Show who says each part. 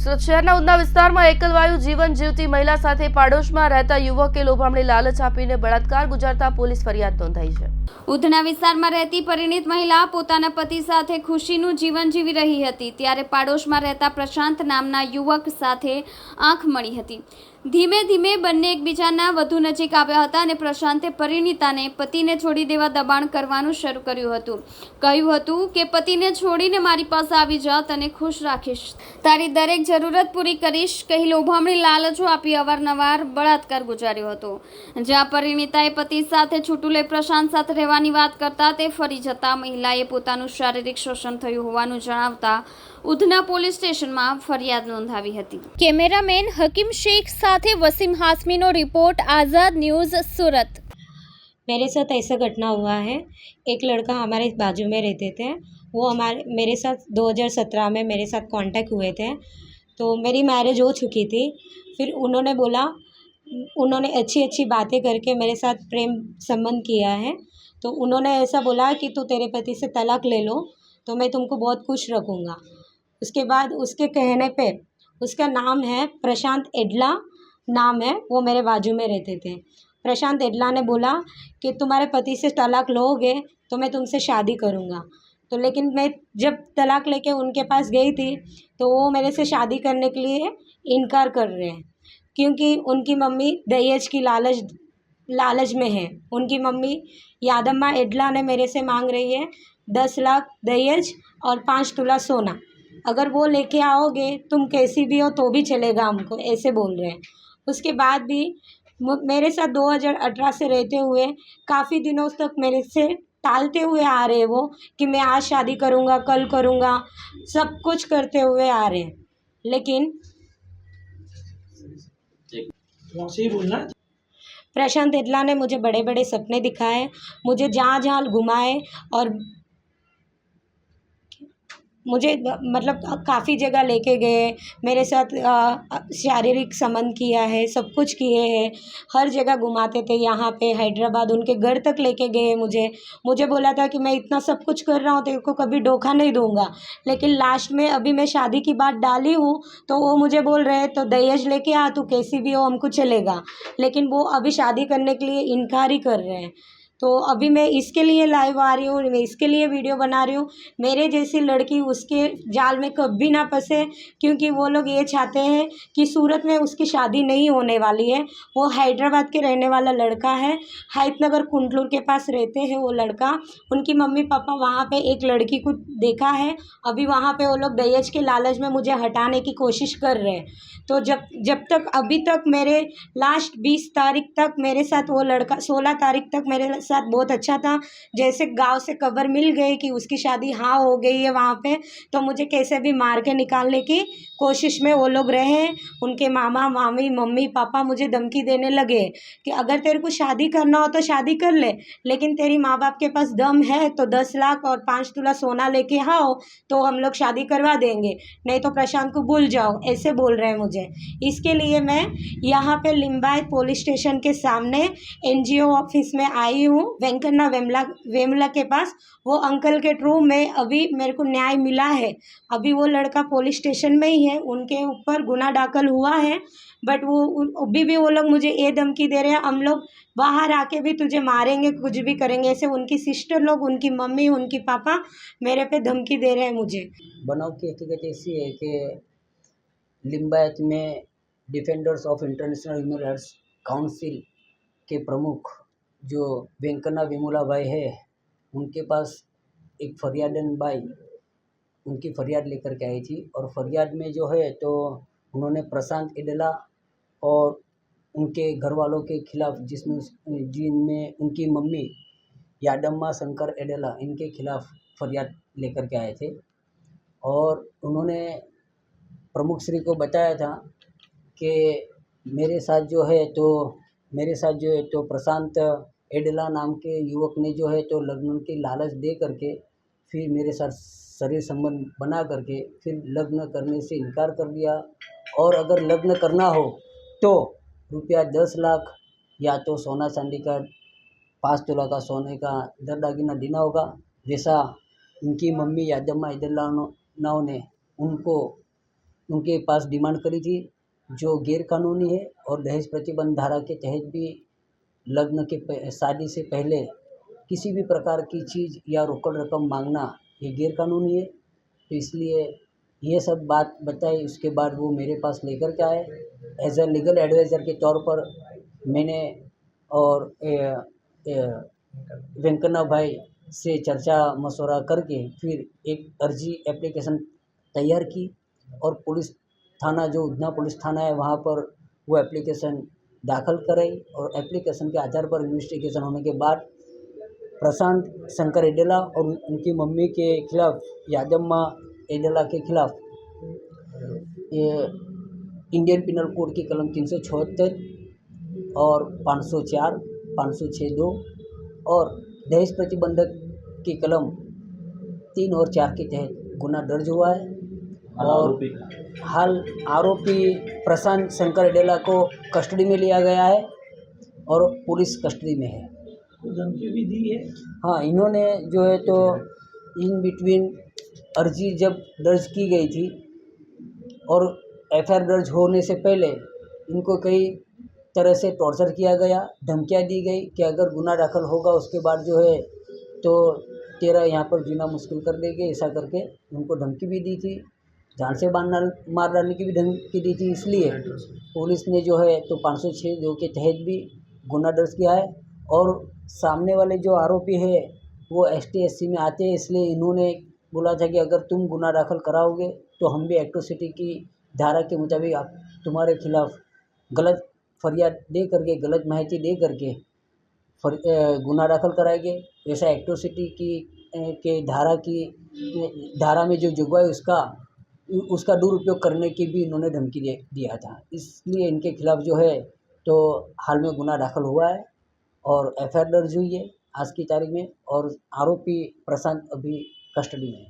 Speaker 1: સુરત શહેરના ઉધના વિસ્તારમાં એકલવાયુ જીવન જીવતી મહિલા સાથે પાડોશમાં રહેતા યુવકે લોભામણી લાલચ આપીને બળાત્કાર ગુજારતા પોલીસ ફરિયાદ નોંધાઈ છે।
Speaker 2: ઉધના વિસ્તારમાં રહેતી પરિણીત મહિલા પોતાના પતિ સાથે ખુશીનું જીવન જીવી રહી હતી ત્યારે પાડોશમાં રહેતા પ્રશાંત નામના યુવક સાથે આંખ મળી હતી। ધીમે ધીમે બંને એકબીજાના વધુ નજીક આવ્યા હતા અને પ્રશાંતે પરિણીતાને પતિને છોડી દેવા દબાણ કરવાનું શરૂ કર્યું હતું। કહ્યું હતું કે પતિને છોડીને મારી પાસે આવી જા, તને ખુશ રાખીશ, તારી દરેક જરૂરત પૂરી કરીશ કહી લોભામણી લાલચો આપી અવારનવાર બળાત્કાર ગુજાર્યો હતો। જ્યાં પરિણીતાએ પતિ સાથે છૂટું લઈ પ્રશાંત સાથે રહેવાની વાત કરતા તે ફરી જતા મહિલાએ પોતાનું શારીરિક શોષણ થયું હોવાનું જણાવતા ઉધના પોલીસ સ્ટેશનમાં ફરિયાદ નોંધાવી હતી। કેમેરામેન હકીમ शेख साथे वसीम हाशमी नो रिपोर्ट, आज़ाद न्यूज़, सूरत।
Speaker 3: मेरे साथ ऐसा घटना हुआ है। एक लड़का हमारे बाजू में रहते थे, वो मेरे साथ 2017 में मेरे साथ कांटेक्ट हुए थे। तो मेरी मैरिज हो चुकी थी। फिर उन्होंने अच्छी अच्छी बातें करके मेरे साथ प्रेम संबंध किया है। तो उन्होंने ऐसा बोला कि तू तेरे पति से तलाक ले लो तो मैं तुमको बहुत खुश रखूँगा। उसके बाद उसके कहने पे, उसका नाम है प्रशांत एडला नाम है, वो मेरे बाजू में रहते थे। प्रशांत एडला ने बोला कि तुम्हारे पति से तलाक लोगे तो मैं तुमसे शादी करूँगा। तो लेकिन मैं जब तलाक लेके उनके पास गई थी तो वो मेरे से शादी करने के लिए इनकार कर रहे हैं, क्योंकि उनकी मम्मी दहेज की लालच में है। उनकी मम्मी यादम्मा एडला ने मेरे से मांग रही है 10 लाख दहेज और 5 तोला सोना। अगर वो लेके आओगे तुम कैसी भी हो तो भी चलेगा हमको, ऐसे बोल रहे हैं। उसके बाद भी मेरे साथ 2018 से रहते हुए काफ़ी दिनों तक मेरे से टालते हुए आ रहे हैं वो, कि मैं आज शादी करूँगा, कल करूँगा, सब कुछ करते हुए आ रहे हैं। लेकिन प्रशांत एडला ने मुझे बड़े बड़े सपने दिखाए, मुझे जहाँ जहाँ घुमाए और मुझे मतलब काफ़ी जगह लेके गए, मेरे साथ शारीरिक संबंध किया है, सब कुछ किए हैं, हर जगह घुमाते थे। यहाँ पे हैदराबाद उनके घर तक लेके गए मुझे बोला था कि मैं इतना सब कुछ कर रहा हूँ तेरे को कभी धोखा नहीं दूंगा। लेकिन लास्ट में अभी मैं शादी की बात डाली हूँ तो वो मुझे बोल रहे हैं तो दहेज लेके आ, तू कैसी भी हो हमको चलेगा। लेकिन वो अभी शादी करने के लिए इनकार ही कर रहे हैं। तो अभी मैं इसके लिए लाइव आ रही हूँ, मैं इसके लिए वीडियो बना रही हूँ, मेरे जैसी लड़की उसके जाल में कभी ना फंसे, क्योंकि वो लोग ये चाहते हैं कि सूरत में उसकी शादी नहीं होने वाली है। वो हैदराबाद के रहने वाला लड़का है, हैतनगर कुंडलूर के पास रहते हैं वो लड़का। उनकी मम्मी पापा वहाँ पे एक लड़की को देखा है, अभी वहाँ पे वो लोग दहेज के लालच में मुझे हटाने की कोशिश कर रहे हैं। तो जब तक अभी तक मेरे लास्ट 20 तारीख तक मेरे साथ वो लड़का, 16 तारीख तक मेरे साथ बहुत अच्छा था। जैसे गांव से खबर मिल गई कि उसकी शादी हाँ हो गई है वहाँ पे, तो मुझे कैसे भी मार के निकालने की कोशिश में वो लोग रहे। उनके मामा मामी मम्मी पापा मुझे धमकी देने लगे कि अगर तेरे को शादी करना हो तो शादी कर ले, लेकिन तेरी माँ बाप के पास दम है तो 10 लाख और 5 तोला सोना लेके आओ तो हम लोग शादी करवा देंगे, नहीं तो प्रशांत को भूल जाओ, ऐसे बोल रहे हैं मुझे। इसके लिए मैं यहाँ पे लिंबायत पुलिस स्टेशन के सामने NGO ऑफिस में आई हूँ, वेंकन्ना वेमला के पास। वो अंकल के थ्रू में अभी मेरे को न्याय मिला है। अभी वो लड़का पुलिस स्टेशन में ही है, उनके ऊपर गुनाह दाखिल हुआ है, बट अभी भी वो लोग मुझे ये धमकी दे रहे हैं हम लोग बाहर आके भी तुझे मारेंगे, कुछ भी करेंगे, ऐसे उनकी सिस्टर लोग, उनकी मम्मी, उनकी पापा मेरे पे धमकी दे रहे हैं मुझे।
Speaker 4: बनाव की हकीकत ऐसी है कि लिंबायत में defenders of international human rights council के प्रमुख जो वेंकन्ना विमला भाई है, उनके पास एक फरियादन भाई उनकी फरियाद लेकर के आई थी। और फरियाद में जो है तो उन्होंने प्रशांत एडला और उनके घर वालों के खिलाफ, जिनमें उनकी मम्मी यादम्मा शंकर एडला, इनके खिलाफ फरियाद लेकर के आए थे। और उन्होंने प्रमुख श्री को बताया था कि मेरे साथ जो है तो प्रशांत एडला नाम के युवक ने जो है तो लग्न की लालच दे करके फिर मेरे साथ शरीर संबंध बना करके फिर लग्न करने से इनकार कर दिया। और अगर लग्न करना हो तो रुपया 10 लाख या तो सोना चांदी का 5 तोला का सोने का दागीना देना होगा। वैसा उनकी मम्मी यादम्मा एडला ने उनको उनके पास डिमांड करी थी जो गैर कानूनी है, और दहेज प्रतिबंध धारा के तहत भी लग्न के शादी से पहले किसी भी प्रकार की चीज़ या रोकड़ रकम मांगना ये गैर कानूनी है। तो इसलिए ये सब बात बताई, उसके बाद वो मेरे पास लेकर के आए। एज अ लीगल एडवाइज़र के तौर पर मैंने और वेंकन्ना भाई से चर्चा मशवरा करके फिर एक अर्जी एप्लीकेशन तैयार की, और पुलिस थाना जो उधना पुलिस थाना है वहाँ पर वो एप्लीकेशन दाखिल कराई, और एप्लीकेशन के आधार पर इन्वेस्टिगेशन होने के बाद प्रशांत शंकर एडेला और उनकी मम्मी के खिलाफ, यादम्मा एडेला के खिलाफ, ये इंडियन पिनल कोड की कलम 376 और 504, 506(2) और दहेज प्रतिबंधक की कलम 3 और 4 के तहत गुना दर्ज हुआ है। और हाल आरोपी प्रशांत शंकर एडेला को कस्टडी में लिया गया है और पुलिस कस्टडी में है।
Speaker 5: धमकी भी दी है।
Speaker 4: हाँ, इन्होंने जो है तो इन बिटवीन अर्जी जब दर्ज की गई थी और एफआईआर दर्ज होने से पहले इनको कई तरह से टॉर्चर किया गया, धमकियाँ दी गई कि अगर गुनाह दाखिल होगा उसके बाद जो है तो तेरा यहाँ पर जीना मुश्किल कर देंगे, ऐसा करके उनको धमकी भी दी थी, जान से मार डालने की भी धमकी दी थी। इसलिए पुलिस ने जो है तो 506(2) के तहत भी गुनाह दर्ज किया है। और सामने वाले जो आरोपी है वो ST SC में आते हैं, इसलिए इन्होंने बोला था कि अगर तुम गुनाह दाखिल कराओगे तो हम भी एट्रोसिटी की धारा के मुताबिक तुम्हारे खिलाफ गलत फरियाद दे करके, गलत माहिती दे करके गुनाह दाखिल कराएंगे। वैसा एट्रोसिटी के धारा में जो जुगवाई उसका दुरुपयोग करने की भी इन्होंने धमकी दिया था। इसलिए इनके खिलाफ जो है तो हाल में गुनाह दाखिल हुआ है और एफआईआर दर्ज हुई है आज की तारीख में, और आरोपी प्रशांत अभी कस्टडी में है।